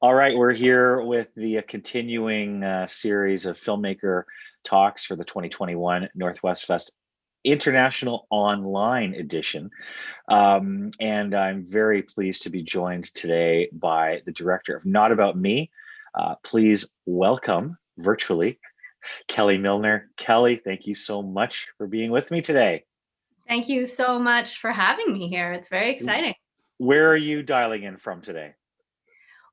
All right, we're here with the continuing series of filmmaker talks for the 2021 NorthWestFest International Online Edition. And I'm very pleased to be joined today by the director of Not About Me. Please welcome virtually Kelly Milner. Kelly, thank you so much for being with me today. Thank you so much for having me here. It's very exciting. Where are you dialing in from today?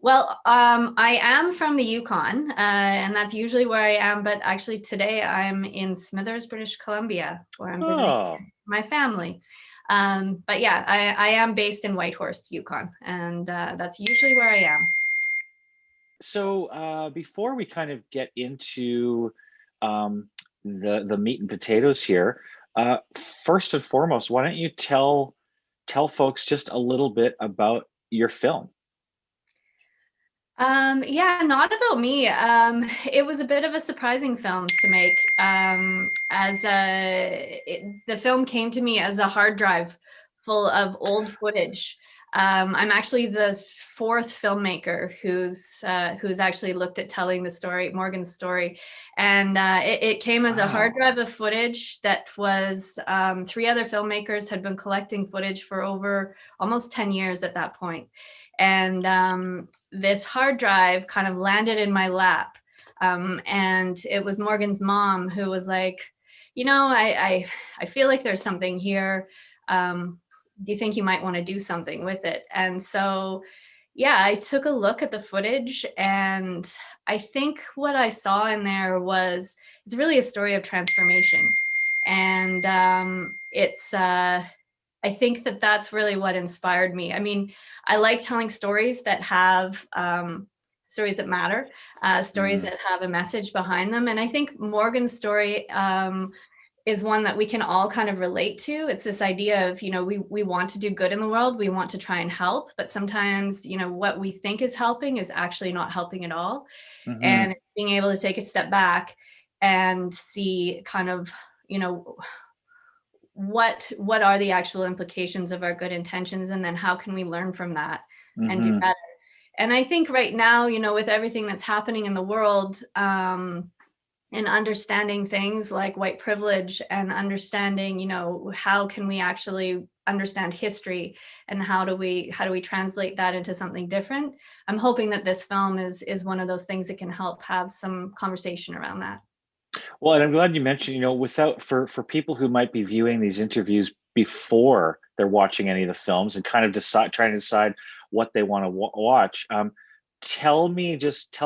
Well, I am from the Yukon, and that's usually where I am. But actually today I'm in Smithers, British Columbia, where I'm visiting my family. But yeah, I am based in Whitehorse, Yukon, and that's usually where I am. So before we kind of get into the meat and potatoes here, first and foremost, why don't you tell folks just a little bit about your film? Yeah, Not About Me. It was a bit of a surprising film to make. The film came to me as a hard drive full of old footage. I'm actually the fourth filmmaker who's actually looked at telling the story, Morgan's story, and it came as a hard drive of footage that was three other filmmakers had been collecting footage for over almost 10 years at that point. And this hard drive kind of landed in my lap. And it was Morgan's mom who was like, I feel like there's something here. Do you think you might want to do something with it? And so, yeah, I took a look at the footage, and I think what I saw in there it's really a story of transformation. And I think that's really what inspired me. I mean, I like telling stories that have stories that matter, stories that have a message behind them. And I think Morgan's story is one that we can all kind of relate to. It's this idea of, we want to do good in the world. We want to try and help, but sometimes, what we think is helping is actually not helping at all. And being able to take a step back and see kind of, what are the actual implications of our good intentions, and then how can we learn from that and do better. And I think right now, with everything that's happening in the world, and understanding things like white privilege, and understanding, how can we actually understand history, and how do we translate that into something different. I'm hoping that this film is one of those things that can help have some conversation around that. Well, and I'm glad you mentioned, for people who might be viewing these interviews before they're watching any of the films and kind of trying to decide what they want to watch. Tell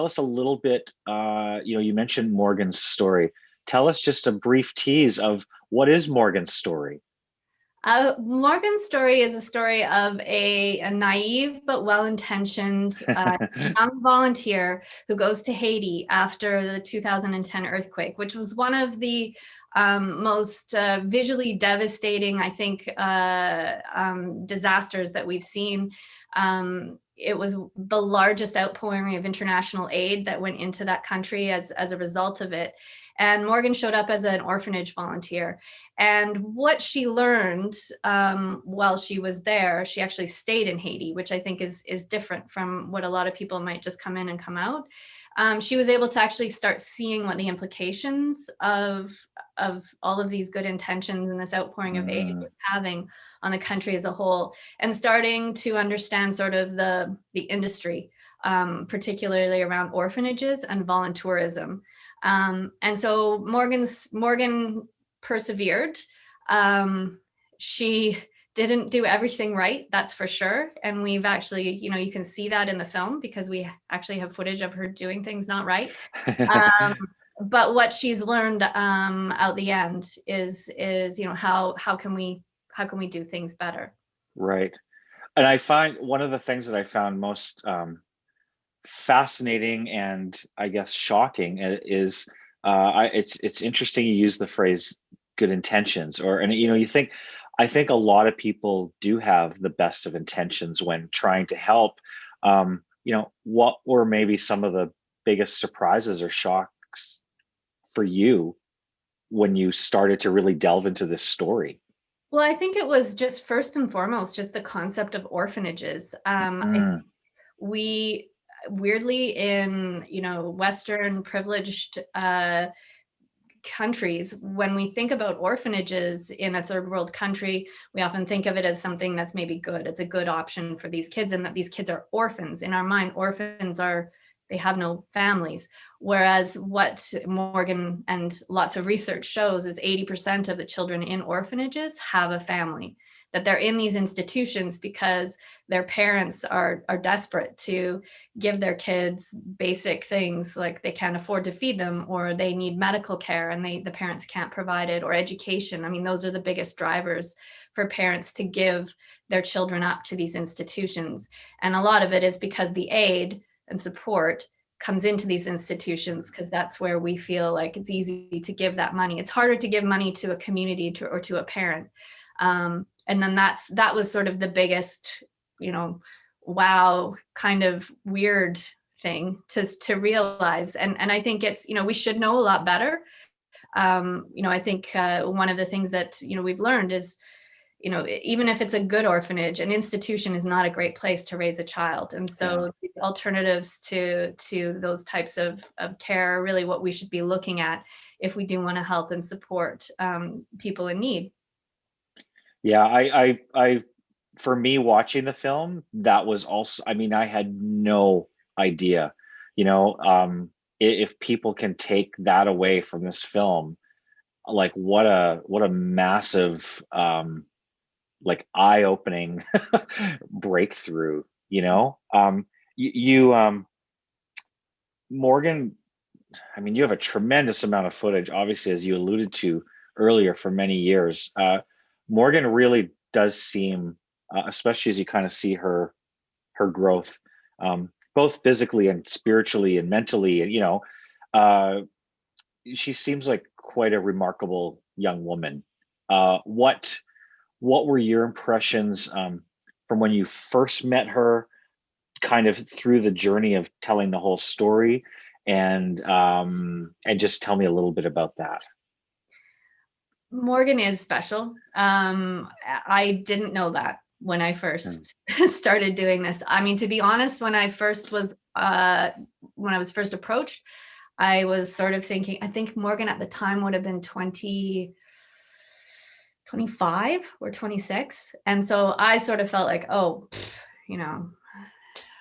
us a little bit. You mentioned Morgan's story. Tell us just a brief tease of what is Morgan's story. Morgan's story is a story of a naive but well-intentioned young volunteer who goes to Haiti after the 2010 earthquake, which was one of the most visually devastating, I think, disasters that we've seen. It was the largest outpouring of international aid that went into that country as a result of it. And Morgan showed up as an orphanage volunteer. And what she learned while she was there, she actually stayed in Haiti, which I think is different from what a lot of people might just come in and come out. She was able to actually start seeing what the implications of all of these good intentions and this outpouring of aid was having on the country as a whole, and starting to understand sort of the industry, particularly around orphanages and voluntourism. And so Morgan persevered. She didn't do everything right, that's for sure. And we've actually, you can see that in the film because we actually have footage of her doing things not right. But what she's learned out the end is how can we do things better? Right. And I find one of the things that I found most fascinating and I guess shocking is it's interesting you use the phrase good intentions, I think a lot of people do have the best of intentions when trying to help. What were maybe some of the biggest surprises or shocks for you when you started to really delve into this story? Well, I think it was just first and foremost just the concept of orphanages. We weirdly in, Western privileged countries, when we think about orphanages in a third world country, we often think of it as something that's maybe good. It's a good option for these kids, and that these kids are orphans. In our mind, orphans they have no families. Whereas what Morgan and lots of research shows is 80% of the children in orphanages have a family, that they're in these institutions because their parents are desperate to give their kids basic things, like they can't afford to feed them, or they need medical care and the parents can't provide it, or education. I mean, those are the biggest drivers for parents to give their children up to these institutions. And a lot of it is because the aid and support comes into these institutions, because that's where we feel like it's easy to give that money. It's harder to give money to a community or to a parent. And then that was sort of the biggest, wow, kind of weird thing to realize. And I think it's, we should know a lot better. I think one of the things that, we've learned is, even if it's a good orphanage, an institution is not a great place to raise a child. And so these alternatives to those types of care are really what we should be looking at if we do want to help and support people in need. Yeah, I for me watching the film, that was also, I mean, I had no idea, if people can take that away from this film, like what a massive like eye-opening breakthrough, Morgan, I mean, you have a tremendous amount of footage, obviously, as you alluded to earlier, for many years. Morgan really does seem, especially as you kind of see her growth, both physically and spiritually and mentally, and she seems like quite a remarkable young woman. What were your impressions from when you first met her, kind of through the journey of telling the whole story, and just tell me a little bit about that. Morgan is special. I didn't know that when I first started doing this. I mean, to be honest, when I was first approached, I was sort of thinking, I think Morgan at the time would have been 25 or 26. And so I sort of felt like, oh,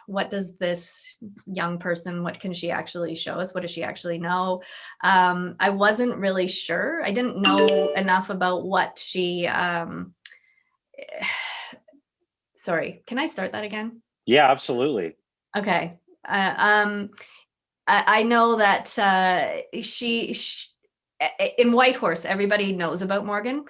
what does this young person, what can she actually show us? What does she actually know? I wasn't really sure. I didn't know enough about what she, sorry, can I start that again? Yeah, absolutely. Okay. I know that she in Whitehorse, everybody knows about Morgan.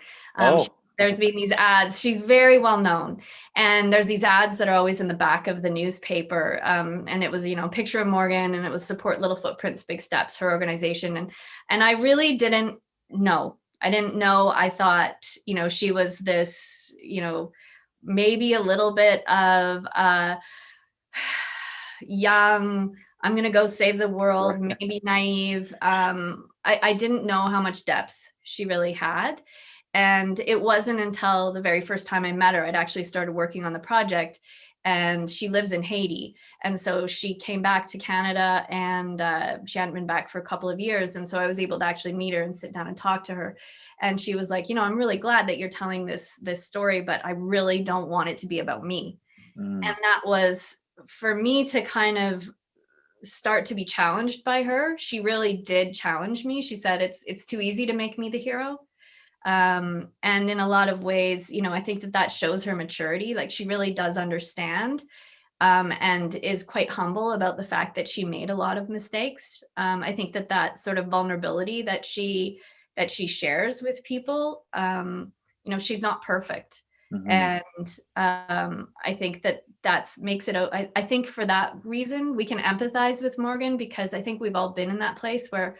There's been these ads. She's very well known. And there's these ads that are always in the back of the newspaper. And it was, picture of Morgan, and it was support Little Footprints, Big Steps, her organization. And I really didn't know. I didn't know. I thought, she was this, maybe a little bit of young, I'm going to go save the world, maybe naive. I didn't know how much depth she really had. And it wasn't until the very first time I met her, I'd actually started working on the project, and she lives in Haiti. And so she came back to Canada, and she hadn't been back for a couple of years. And so I was able to actually meet her and sit down and talk to her. And she was like, I'm really glad that you're telling this story, but I really don't want it to be about me. And that was for me to kind of start to be challenged by her. She really did challenge me. She said, it's too easy to make me the hero. And in a lot of ways, I think that shows her maturity. Like, she really does understand, and is quite humble about the fact that she made a lot of mistakes. I think that sort of vulnerability that she shares with people, she's not perfect. Mm-hmm. And I think that makes it out. I think for that reason, we can empathize with Morgan, because I think we've all been in that place where,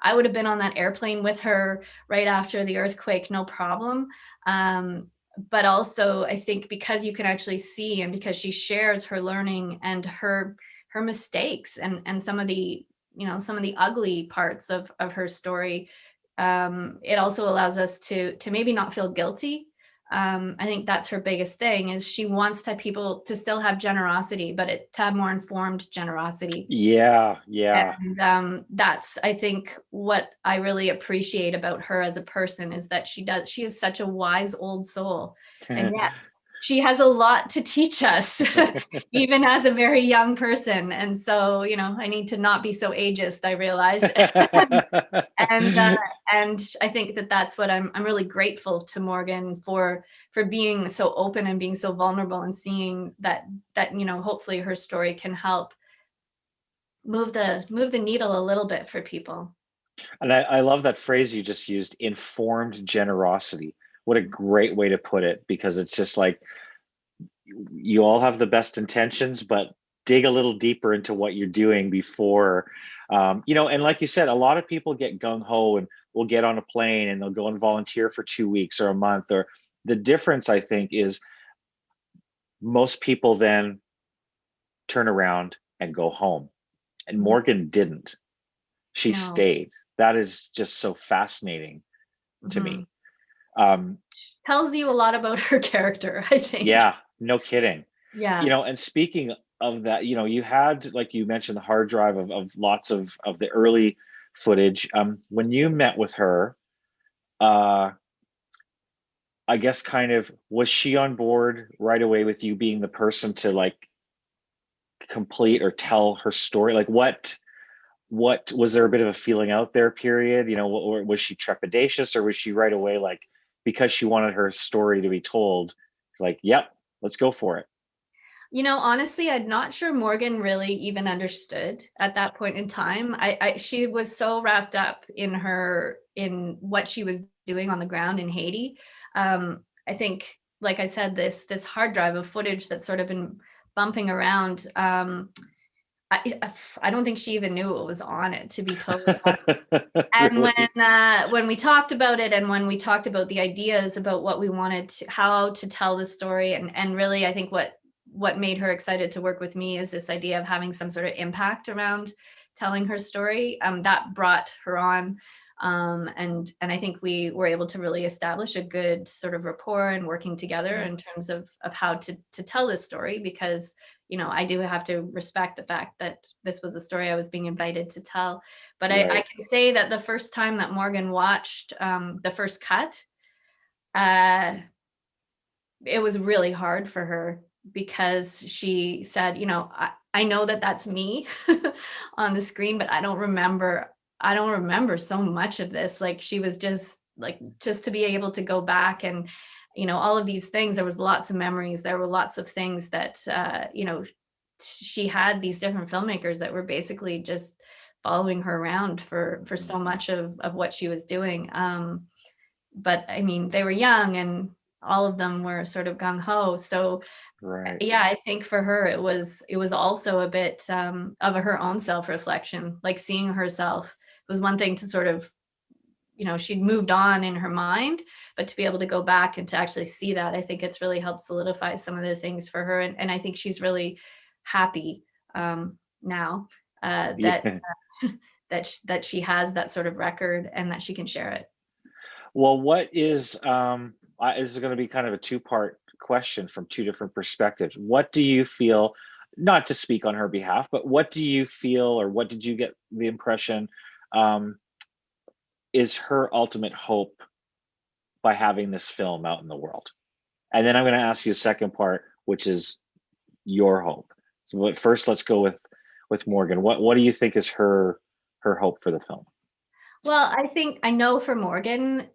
I would have been on that airplane with her right after the earthquake, no problem. But also, I think because you can actually see, and because she shares her learning and her mistakes and some of the, some of the ugly parts of her story, it also allows us to maybe not feel guilty I think that's her biggest thing, is she wants to people to still have generosity, but to have more informed generosity. Yeah, yeah. And that's, I think, what I really appreciate about her as a person, is that she is such a wise old soul. And yes, she has a lot to teach us, even as a very young person. And so, I need to not be so ageist, I realize. And I think that's what I'm really grateful to Morgan for being so open and being so vulnerable, and seeing that hopefully her story can help move the needle a little bit for people. And I love that phrase you just used, informed generosity. What a great way to put it, because it's just like, you all have the best intentions, but dig a little deeper into what you're doing before, and like you said, a lot of people get gung-ho and will get on a plane and they'll go and volunteer for 2 weeks or a month. Or the difference, I think, is most people then turn around and go home. And Morgan didn't. She stayed. That is just so fascinating to me. Tells you a lot about her character, I think. Yeah, no kidding. Yeah. And speaking of that, you had, like you mentioned, the hard drive of lots of the early footage. When you met with her, I guess kind of, was she on board right away with you being the person to like complete or tell her story? Like what was there a bit of a feeling out there period? Or was she trepidatious, or was she right away, like, because she wanted her story to be told, like, yep, let's go for it? Honestly, I'm not sure Morgan really even understood at that point in time. She was so wrapped up in what she was doing on the ground in Haiti. I think, like I said, this hard drive of footage that's sort of been bumping around. I don't think she even knew what was on it, to be totally honest. And when we talked about it, and when we talked about the ideas about what we wanted how to tell the story, and really, I think what made her excited to work with me is this idea of having some sort of impact around telling her story. That brought her on. And I think we were able to really establish a good sort of rapport and working together in terms of how to tell this story, because I do have to respect the fact that this was the story I was being invited to tell. But right. I can say that the first time that Morgan watched the first cut, it was really hard for her, because she said, I know that that's me on the screen, but I don't remember so much of this. Like, she was just to be able to go back and, all of these things, there was lots of memories. There were lots of things that, she had these different filmmakers that were basically just following her around for so much of what she was doing. But I mean, they were young, and all of them were sort of gung-ho. So right. Yeah, I think for her, it was also a bit of her own self-reflection, like seeing herself was one thing to sort of, she'd moved on in her mind, but to be able to go back and to actually see that, I think it's really helped solidify some of the things for her. And I think she's really happy now that that she has that sort of record, and that she can share it. Well, what is this is going to be kind of a two-part question from two different perspectives. What do you feel, not to speak on her behalf, but what do you feel, or what did you get the impression is her ultimate hope by having this film out in the world? And then I'm going to ask you a second part, which is your hope. So, but first, let's go with Morgan. What do you think is her hope for the film? Well, I know for Morgan,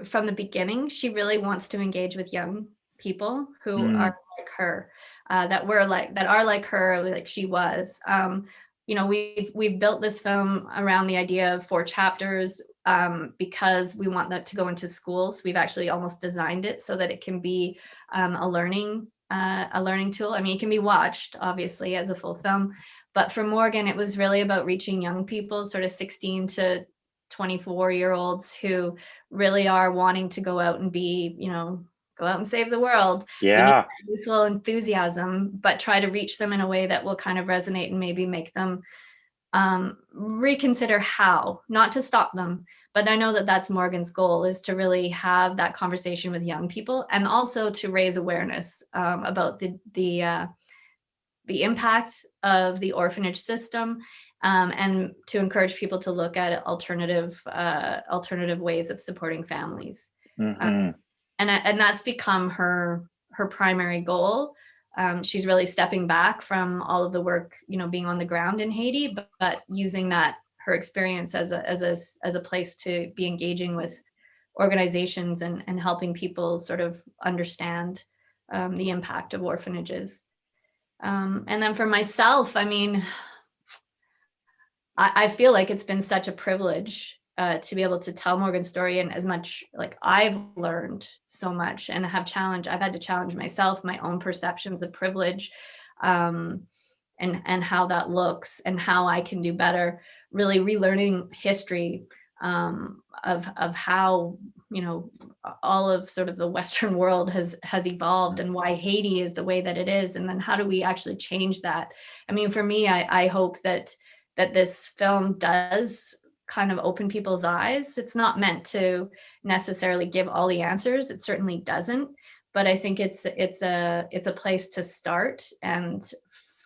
from the beginning, she really wants to engage with young people who are like her, that are like her, like she was. We've built this film around the idea of 4 chapters, because we want that to go into schools. We've actually almost designed it so that it can be a learning tool. I mean, it can be watched obviously as a full film, but for Morgan, it was really about reaching young people, sort of 16 to 24-year-olds who really are wanting to go out and be, go out and save the world. Yeah. We need that youthful enthusiasm, but try to reach them in a way that will kind of resonate and maybe make them reconsider how, not to stop them, But I know that that's Morgan's goal, is to really have that conversation with young people, and also to raise awareness about the impact of the orphanage system, and to encourage people to look at alternative ways of supporting families. Mm-hmm. And that's become her primary goal. She's really stepping back from all of the work, being on the ground in Haiti, but using that, her experience as a place to be engaging with organizations and helping people sort of understand the impact of orphanages. And then for myself, I mean, I feel like it's been such a privilege to be able to tell Morgan's story, and as much, like, I've learned so much and I've had to challenge myself, my own perceptions of privilege, and how that looks and how I can do better, really relearning history, of how, all of sort of the Western world has evolved, and why Haiti is the way that it is, and then how do we actually change that. I mean, for me, I hope that this film does kind of open people's eyes. It's not meant to necessarily give all the answers. It certainly doesn't. But I think it's a place to start, and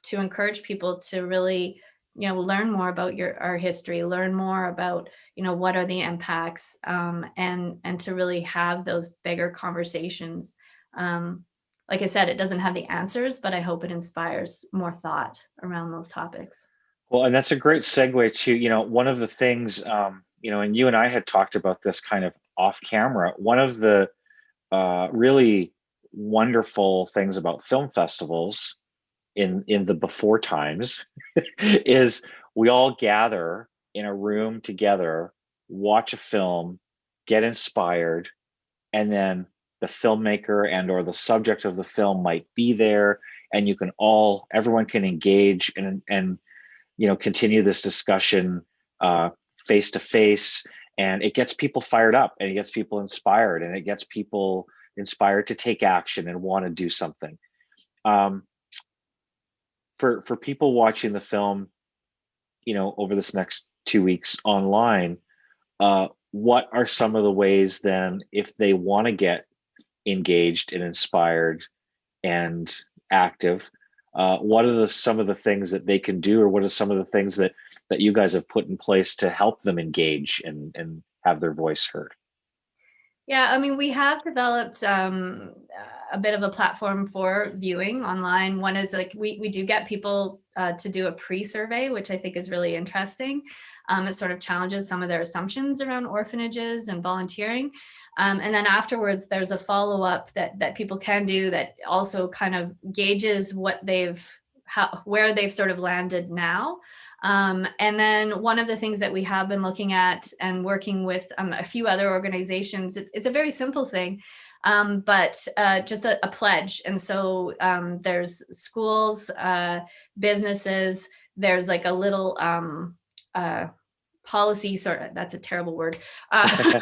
to encourage people to really, learn more about our history, learn more about, what are the impacts, and to really have those bigger conversations. Like I said, it doesn't have the answers, but I hope it inspires more thought around those topics. Well, and that's a great segue to, one of the things, and you and I had talked about this kind of off camera. One of the really wonderful things about film festivals in the before times is we all gather in a room together, watch a film, get inspired, and then the filmmaker and or the subject of the film might be there, and everyone can engage and continue this discussion face to face, and it gets people fired up, and it gets people inspired, and it gets people inspired to take action and want to do something. For people watching the film, over this next 2 weeks online, what are some of the ways then, if they want to get engaged and inspired and active, what are some of the things that they can do, or what are some of the things that you guys have put in place to help them engage and have their voice heard? Yeah, I mean, we have developed a bit of a platform for viewing online. One is, like, we do get people to do a pre-survey, which I think is really interesting. It sort of challenges some of their assumptions around orphanages and volunteering. And then afterwards, there's a follow-up that people can do that also kind of gauges where they've sort of landed now. And then one of the things that we have been looking at and working with a few other organizations, it's a very simple thing, but just a pledge. And so there's schools, businesses, there's like a little policy that's a terrible word, a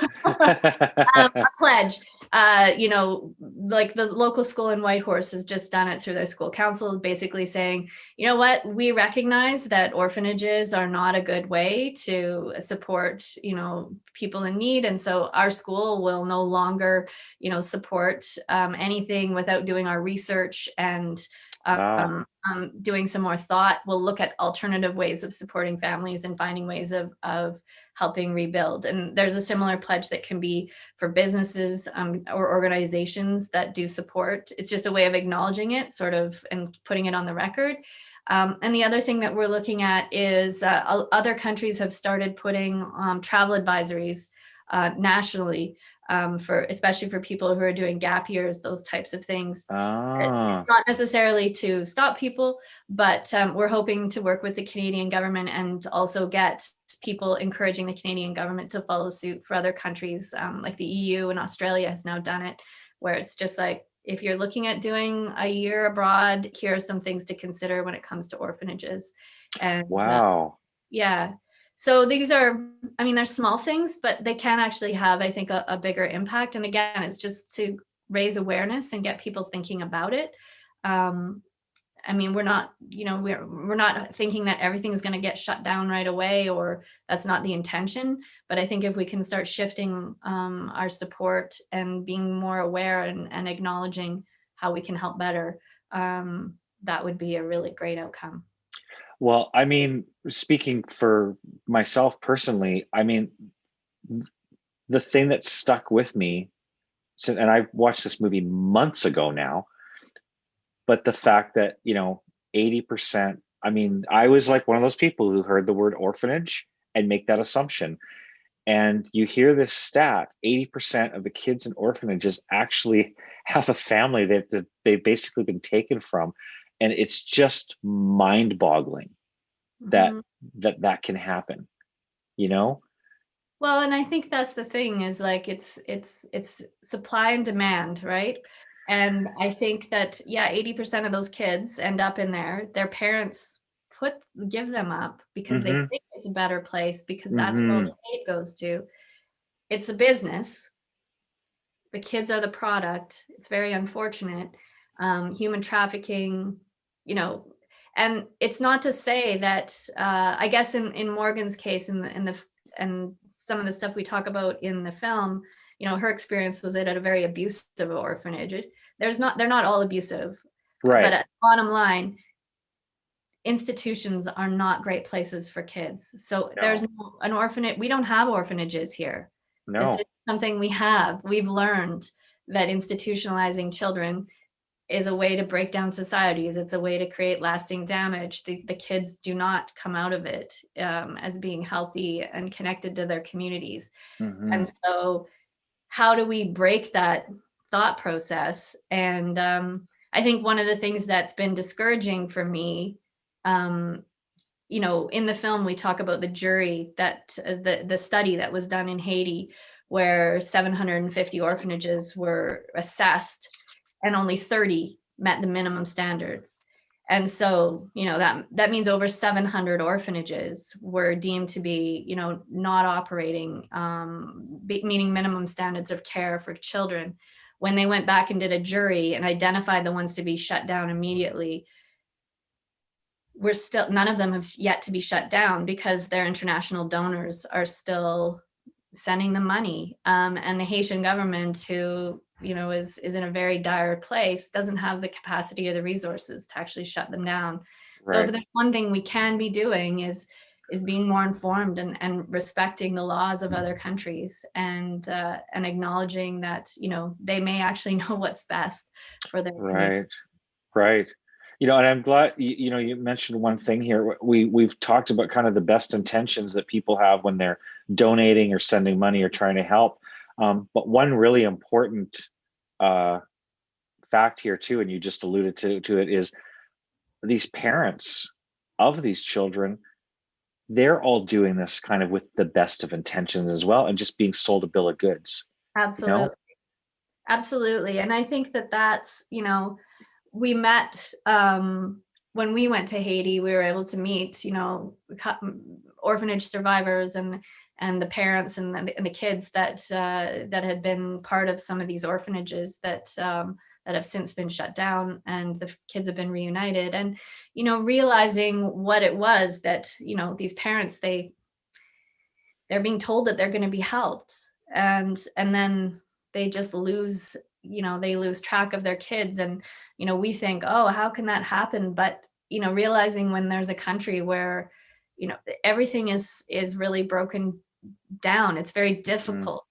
pledge, like the local school in Whitehorse has just done it through their school council, basically saying, you know what, we recognize that orphanages are not a good way to support, people in need. And so our school will no longer, support anything without doing our research and doing some more thought. We'll look at alternative ways of supporting families and finding ways of helping rebuild. And there's a similar pledge that can be for businesses or organizations that do support. It's just a way of acknowledging it, sort of, and putting it on the record. And the other thing that we're looking at is other countries have started putting travel advisories nationally, especially for people who are doing gap years, those types of things. It's not necessarily to stop people, but we're hoping to work with the Canadian government and also get people encouraging the Canadian government to follow suit for other countries, like the EU and Australia has now done it, where it's just like, if you're looking at doing a year abroad, here are some things to consider when it comes to orphanages. And wow. Yeah. So these are, they're small things, but they can actually have, I think, a bigger impact. And again, it's just to raise awareness and get people thinking about it. I mean, we're not, we're not thinking that everything's going to get shut down right away, or that's not the intention. But I think if we can start shifting our support and being more aware and acknowledging how we can help better, that would be a really great outcome. Well, I mean, speaking for myself personally, I mean, the thing that stuck with me, and I watched this movie months ago now, but the fact that, 80%, I mean, I was like one of those people who heard the word orphanage and make that assumption. And you hear this stat, 80% of the kids in orphanages actually have a family that they've basically been taken from. And it's just mind boggling that Mhm. that can happen, you know? Well, and I think that's the thing, is like it's supply and demand, right? And I think that, yeah, 80% of those kids end up in there. Their parents give them up because they Mm-hmm. think it's a better place, because that's where all Mm-hmm. the hate goes to. It's a business. The kids are the product. It's very unfortunate. Human trafficking, you know, and it's not to say that, I guess in Morgan's case, and some of the stuff we talk about in the film, her experience was at a very abusive orphanage. They're not all abusive, but Right. at bottom line, institutions are not great places for kids. So there's No. an orphanage. We don't have orphanages here. This is No. something we've learned, that institutionalizing children is a way to break down societies. It's a way to create lasting damage. The kids do not come out of it as being healthy and connected to their communities. Mm-hmm. And so how do we break that thought process? And I think one of the things that's been discouraging for me, um, in the film, we talk about the jury, that the study that was done in Haiti, where 750 orphanages were assessed and only 30 met the minimum standards. And so, that means over 700 orphanages were deemed to be, not operating, meeting minimum standards of care for children. When they went back and did a jury and identified the ones to be shut down immediately, none of them have yet to be shut down, because their international donors are still sending them money. And the Haitian government, who, is in a very dire place, doesn't have the capacity or the resources to actually shut them down. So if Right. there's one thing we can be doing, is being more informed and respecting the laws of other countries, and acknowledging that, they may actually know what's best for their community. Right. Right. And I'm glad you mentioned one thing here. We've talked about kind of the best intentions that people have when they're donating or sending money or trying to help. But one really important uh, fact here too, and you just alluded to it, is these parents of these children, they're all doing this kind of with the best of intentions as well, and just being sold a bill of goods. You Absolutely. know? Absolutely. And I think that that's, we met, when we went to Haiti, we were able to meet, orphanage survivors, and the parents, and the kids that had been part of some of these orphanages that have since been shut down, and the kids have been reunited. And, realizing what it was that, these parents, they're being told that they're going to be helped, and then they just lose, they lose track of their kids. And we think, oh, how can that happen? But realizing when there's a country where everything is really broken down, it's very Mhm. difficult.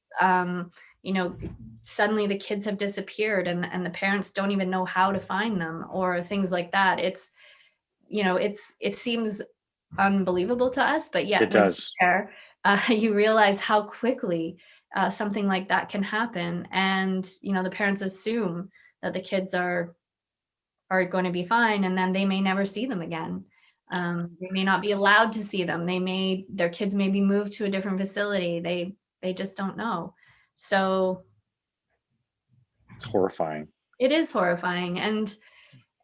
You know Suddenly the kids have disappeared, and the parents don't even know how to find them, or things like that. It seems unbelievable to us, but It yet when does. you're there, you realize how quickly something like that can happen. And the parents assume that the kids are going to be fine, and then they may never see them again. They may not be allowed to see them. Their kids may be moved to a different facility. They just don't know. So It's horrifying. it is horrifying. And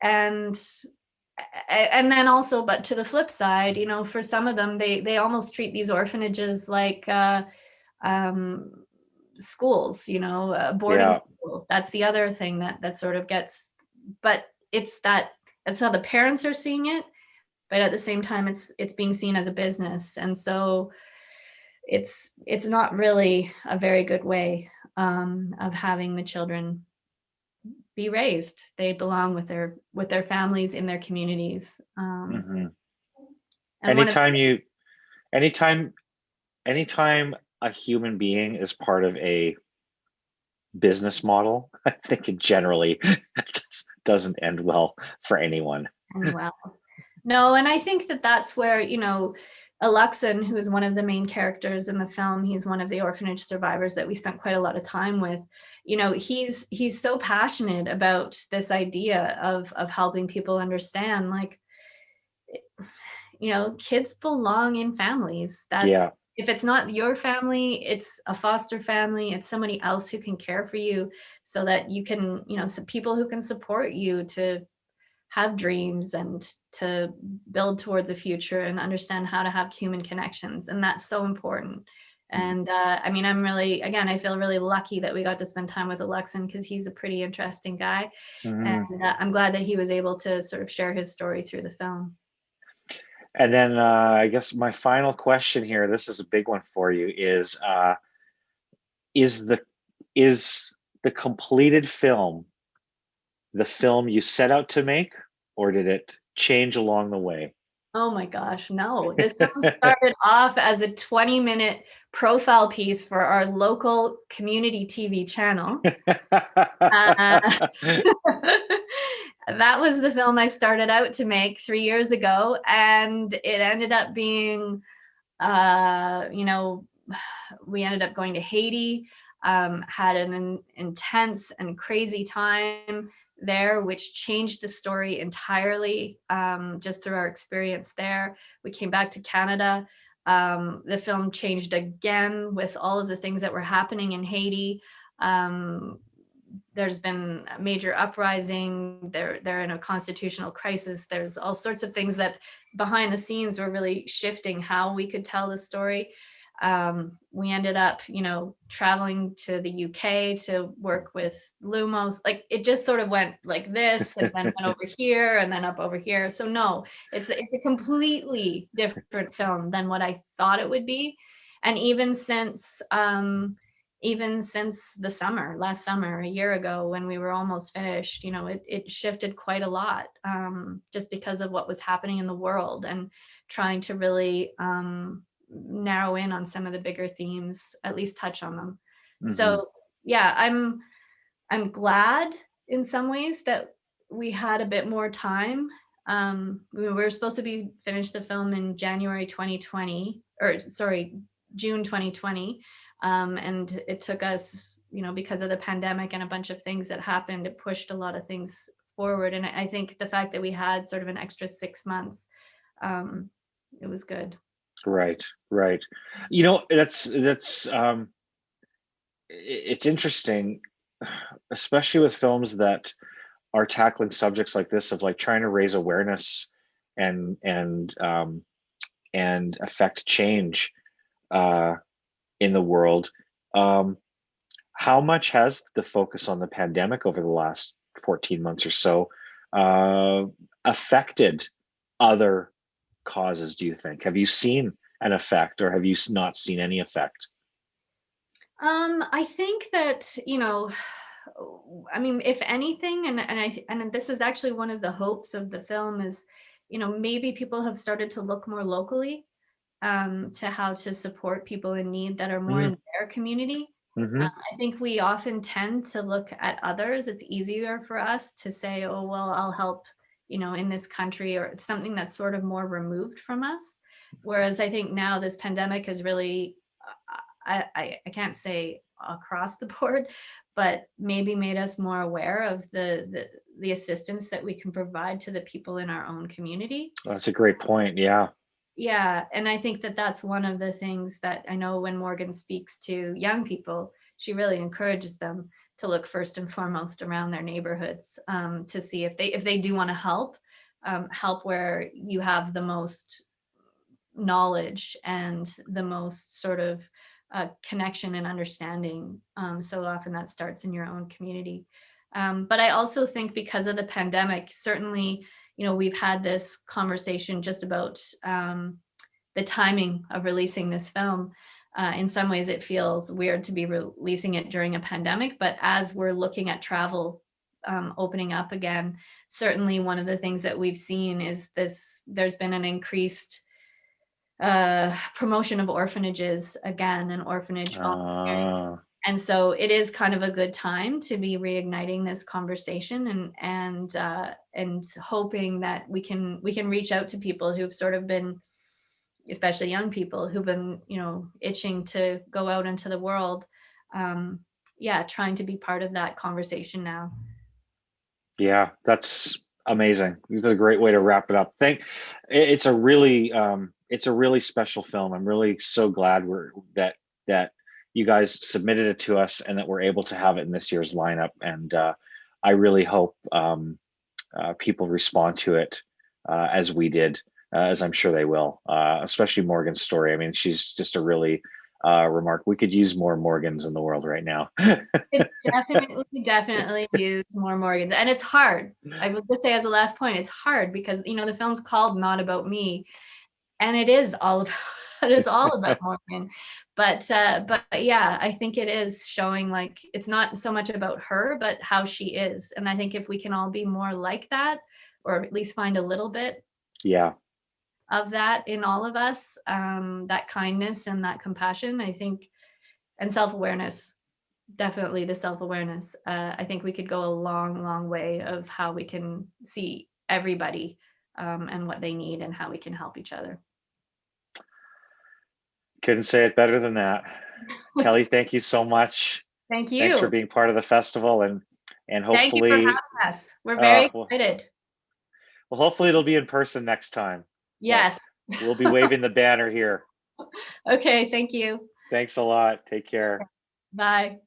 and then also, but to the flip side, for some of them, they almost treat these orphanages like um, schools, boarding Yeah. school. That's the other thing that sort of gets, but it's that that's how the parents are seeing it, but at the same time it's being seen as a business. And so it's not really a very good way of having the children be raised. They belong with their families in their communities. Hmm. And one of Anytime you, anytime, anytime a human being is part of a business model, I think it generally doesn't end well for anyone. and well, no, and I think that that's where, you know, Alexan, who is one of the main characters in the film, he's one of the orphanage survivors that we spent quite a lot of time with. You know, he's so passionate about this idea of helping people understand, like, you know, kids belong in families. That's, Yeah. if it's not your family, it's a foster family, it's somebody else who can care for you so that you can, you know, some people who can support you to have dreams and to build towards a future and understand how to have human connections. And that's so important. And I mean, I'm really, again, I feel really lucky that we got to spend time with Alexan because he's a pretty interesting guy. And Hmm. I'm glad that he was able to sort of share his story through the film. And then I guess my final question here, this is a big one for you, is the is the completed film the film you set out to make, or did it change along the way? Oh my gosh, no. This film started off as a 20-minute profile piece for our local community TV channel. Uh, that was the film I started out to make 3 years ago, and it ended up being, you know, we ended up going to Haiti, had an intense and crazy time there, which changed the story entirely, just through our experience there. We came back to Canada. The film changed again with all of the things that were happening in Haiti. Um, there's been a major uprising. They're in a constitutional crisis. There's all sorts of things that behind the scenes were really shifting how we could tell the story. We ended up, you know, traveling to the UK to work with Lumos. Like, it just sort of went like this, and then went over here, and then up over here. So no, it's a completely different film than what I thought it would be. And even since the summer, last summer, a year ago, when we were almost finished, you know, it shifted quite a lot, just because of what was happening in the world, and trying to really narrow in on some of the bigger themes, at least touch on them. Hmm. So yeah, I'm glad in some ways that we had a bit more time. We were supposed to be finished the film in January 2020, or sorry, June 2020. And it took us, you know, because of the pandemic and a bunch of things that happened, it pushed a lot of things forward. And I think the fact that we had sort of an extra 6 months, um, it was good. Right, right. You know, it's interesting, especially with films that are tackling subjects like this, of like trying to raise awareness and and affect change uh, in the world. Um, how much has the focus on the pandemic over the last 14 months or so uh, affected other causes, do you think? Have you seen an effect, or have you not seen any effect? I think that, you know, I mean, if anything, and this is actually one of the hopes of the film is, you know, maybe people have started to look more locally, to how to support people in need that are more Mm-hmm. in their community. Mm-hmm. I think we often tend to look at others. It's easier for us to say, oh, well, I'll help, you know, in this country, or something that's sort of more removed from us. Whereas I think now this pandemic has really, I can't say across the board, but maybe made us more aware of the assistance that we can provide to the people in our own community. That's a great point. Yeah. Yeah, and I think that that's one of the things that I know when Morgan speaks to young people, she really encourages them to look first and foremost around their neighborhoods, to see if they do want to help, help where you have the most knowledge and the most sort of connection and understanding. So often that starts in your own community. But I also think because of the pandemic, certainly, we've had this conversation just about the timing of releasing this film. In some ways, it feels weird to be releasing it during a pandemic, but as we're looking at travel opening up again, certainly one of the things that we've seen is there's been an increased promotion of orphanages again, and orphanage volunteering. And so it is kind of a good time to be reigniting this conversation, and hoping that we can reach out to people who've sort of been, especially young people who've been, itching to go out into the world. Trying to be part of that conversation now. Yeah, that's amazing. It's a great way to wrap it up. It's a really special film. I'm really so glad that you guys submitted it to us and that we're able to have it in this year's lineup. And I really hope people respond to it as we did, as I'm sure they will, especially Morgan's story. I mean, she's just a really remark. We could use more Morgans in the world right now. It definitely use more Morgans. And it's hard. I would just say as a last point, it's hard because, the film's called Not About Me. And it is all about Morgan. But yeah, I think it is showing like it's not so much about her, but how she is. And I think if we can all be more like that, or at least find a little bit of that in all of us, that kindness and that compassion, I think, and self-awareness, definitely the self-awareness. I think we could go a long way of how we can see everybody and what they need and how we can help each other. Couldn't say it better than that. Kelly, thank you so much. Thank you. Thanks for being part of the festival, and hopefully thank you for having us. We're very excited. Well, hopefully it'll be in person next time. Yes. We'll be waving the banner here. Okay, thank you. Thanks a lot. Take care. Bye.